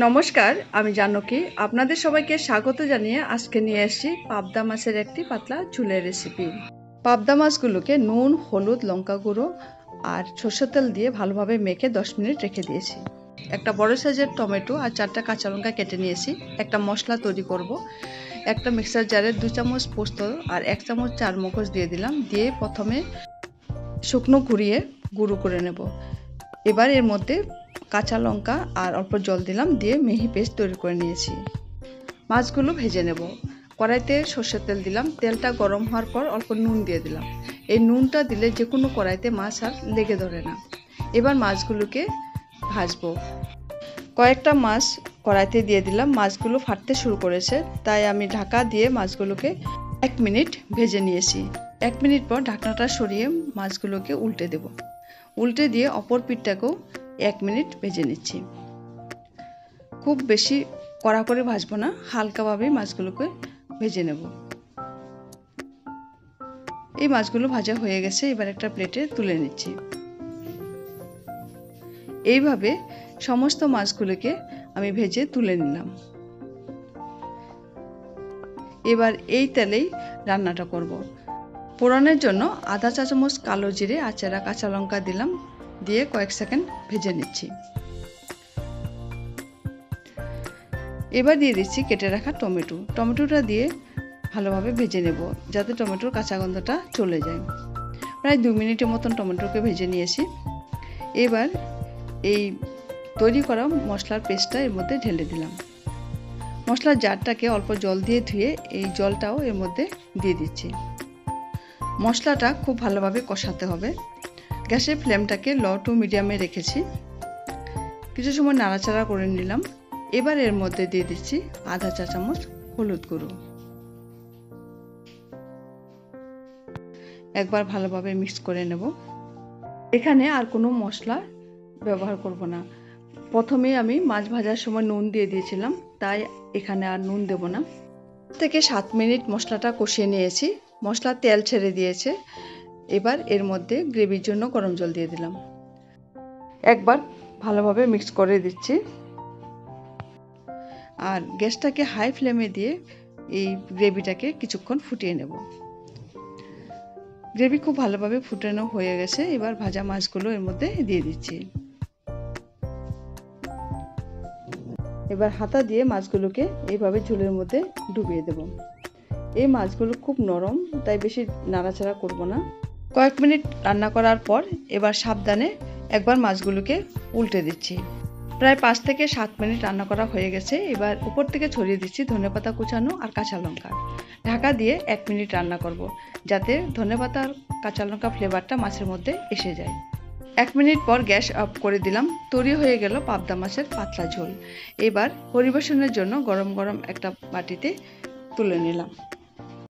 নমস্কার, আমি জানকী। আপনাদের সবাইকে স্বাগত জানিয়ে আজকে নিয়ে এসেছি পাবদা মাছের একটি পাতলা ঝোলের রেসিপি। পাবদা মাছগুলোকে নুন, হলুদ, লঙ্কা গুঁড়ো আর সরষের তেল দিয়ে ভালোভাবে মেখে 10 মিনিট রেখে দিয়েছি। একটা বড় সাইজের টমেটো আর 4টা কাঁচা লঙ্কা কেটে নিয়েছি। একটা মশলা তৈরি করব। একটা মিক্সার জারে 2 চামচ পোস্ত আর 1 চামচ চারমগজ দিয়ে দিলাম। দিয়ে প্রথমে শুকনো ঘুরিয়ে গুঁড়ো করে নেব। এবার এর মধ্যে কাঁচা লঙ্কা আর অল্প জল দিলাম, দিয়ে মিহি পেস্ট তৈরি করে নিয়েছি। মাছগুলো ভেজে নেব। কড়াইতে সরষের তেল দিলাম। তেলটা গরম হওয়ার পর অল্প নুন দিয়ে দিলাম। এই নুনটা দিলে যে কোনো কড়াইতে মাছ আর লেগে ধরে না। এবার মাছগুলোকে ভাজবো। কয়েকটা মাছ কড়াইতে দিয়ে দিলাম। মাছগুলো ফাটতে শুরু করেছে, তাই আমি ঢাকা দিয়ে মাছগুলোকে 1 মিনিট ভেজে নিয়েছি। 1 মিনিট পর ঢাকনাটা সরিয়ে মাছগুলোকে উল্টে দেব। উল্টে দিয়ে অপর পিঠটাকেও 1 মিনিট ভেজে নিচ্ছি। খুব বেশি কড়া করে ভাজবো না, হালকাভাবে মাছগুলোকে ভেজে নেব। এই মাছগুলো ভাজা হয়ে গেছে, এবার একটা প্লেটে তুলে নিচ্ছি। এইভাবে সমস্ত মাছগুলোকে আমি ভেজে তুলে নিলাম। এবার এই তেলেই রান্নাটা করব। ফোড়নের জন্য আধা চা চামচ কালো জিরে আর চেরা কাঁচা লঙ্কা দিলাম, দিয়ে কয়েক সেকেন্ড ভেজে নিচ্ছি। এবার দিয়ে দিচ্ছি কেটে রাখা টমেটো। টমেটোটা দিয়ে ভালোভাবে ভেজে নেব, যাতে টমেটোর কাঁচা গন্ধটা চলে যায়। প্রায় 2 মিনিটের মতন টমেটোকে ভেজে নিয়েছি। এবার এই তৈরি করা মশলার পেস্টটা এর মধ্যে ঢেলে দিলাম। মশলার জারটাকে অল্প জল দিয়ে ধুয়ে এই জলটাও এর মধ্যে দিয়ে দিচ্ছি। মশলাটা খুব ভালোভাবে কষাতে হবে। গ্যাসের ফ্লেমটাকে লো টু মিডিয়ামে রেখেছি। কিছু সময় নাড়াচাড়া করে নিলাম। এবার এর মধ্যে দিয়ে দিচ্ছি আধা চা চামচ হলুদ গুঁড়ো। একবার ভালোভাবে মিক্স করে নেব। এখানে আর কোনো মশলা ব্যবহার করব না। প্রথমে আমি মাছ ভাজার সময় নুন দিয়ে দিয়েছিলাম, তাই এখানে আর নুন দেব না। 7 মিনিট মশলাটা কষিয়ে নিয়েছি। মশলা তেল ছেড়ে দিয়েছে। এবার এর মধ্যে গ্রেভির জন্য গরম জল দিয়ে দিলাম। একবার ভালোভাবে মিক্স করে দিচ্ছি। আর গ্যাসটাকে হাই ফ্লেমে দিয়ে এই গ্রেভিটাকে কিছুক্ষণ ফুটিয়ে নেব। গ্রেভি খুব ভালোভাবে ফুটানো হয়ে গেছে। এবার ভাজা মাছগুলো এর মধ্যে দিয়ে দিচ্ছি। এবার হাতা দিয়ে মাছগুলোকে এইভাবে ঝোলের মধ্যে ডুবিয়ে দেব। এই মাছগুলো খুব নরম, তাই বেশি নাড়াচাড়া করব না। কয়েক মিনিট রান্না করার পর এবার সাবধানে একবার মাছগুলোকে উল্টে দিচ্ছি। প্রায় 5 থেকে 7 মিনিট রান্না করা হয়ে গেছে। এবার উপর থেকে ছড়িয়ে দিচ্ছি ধনেপাতা কুচানো আর কাঁচা লঙ্কা। ঢাকা দিয়ে 1 মিনিট রান্না করব, যাতে ধনেপাতা আর কাঁচা লঙ্কা ফ্লেভারটা মাছের মধ্যে এসে যায়। 1 মিনিট পর গ্যাস অফ করে দিলাম। তৈরি হয়ে গেল পাবদা মাছের পাতলা ঝোল। এবার পরিবেশনের জন্য গরম গরম একটা বাটিতে তুলে নিলাম।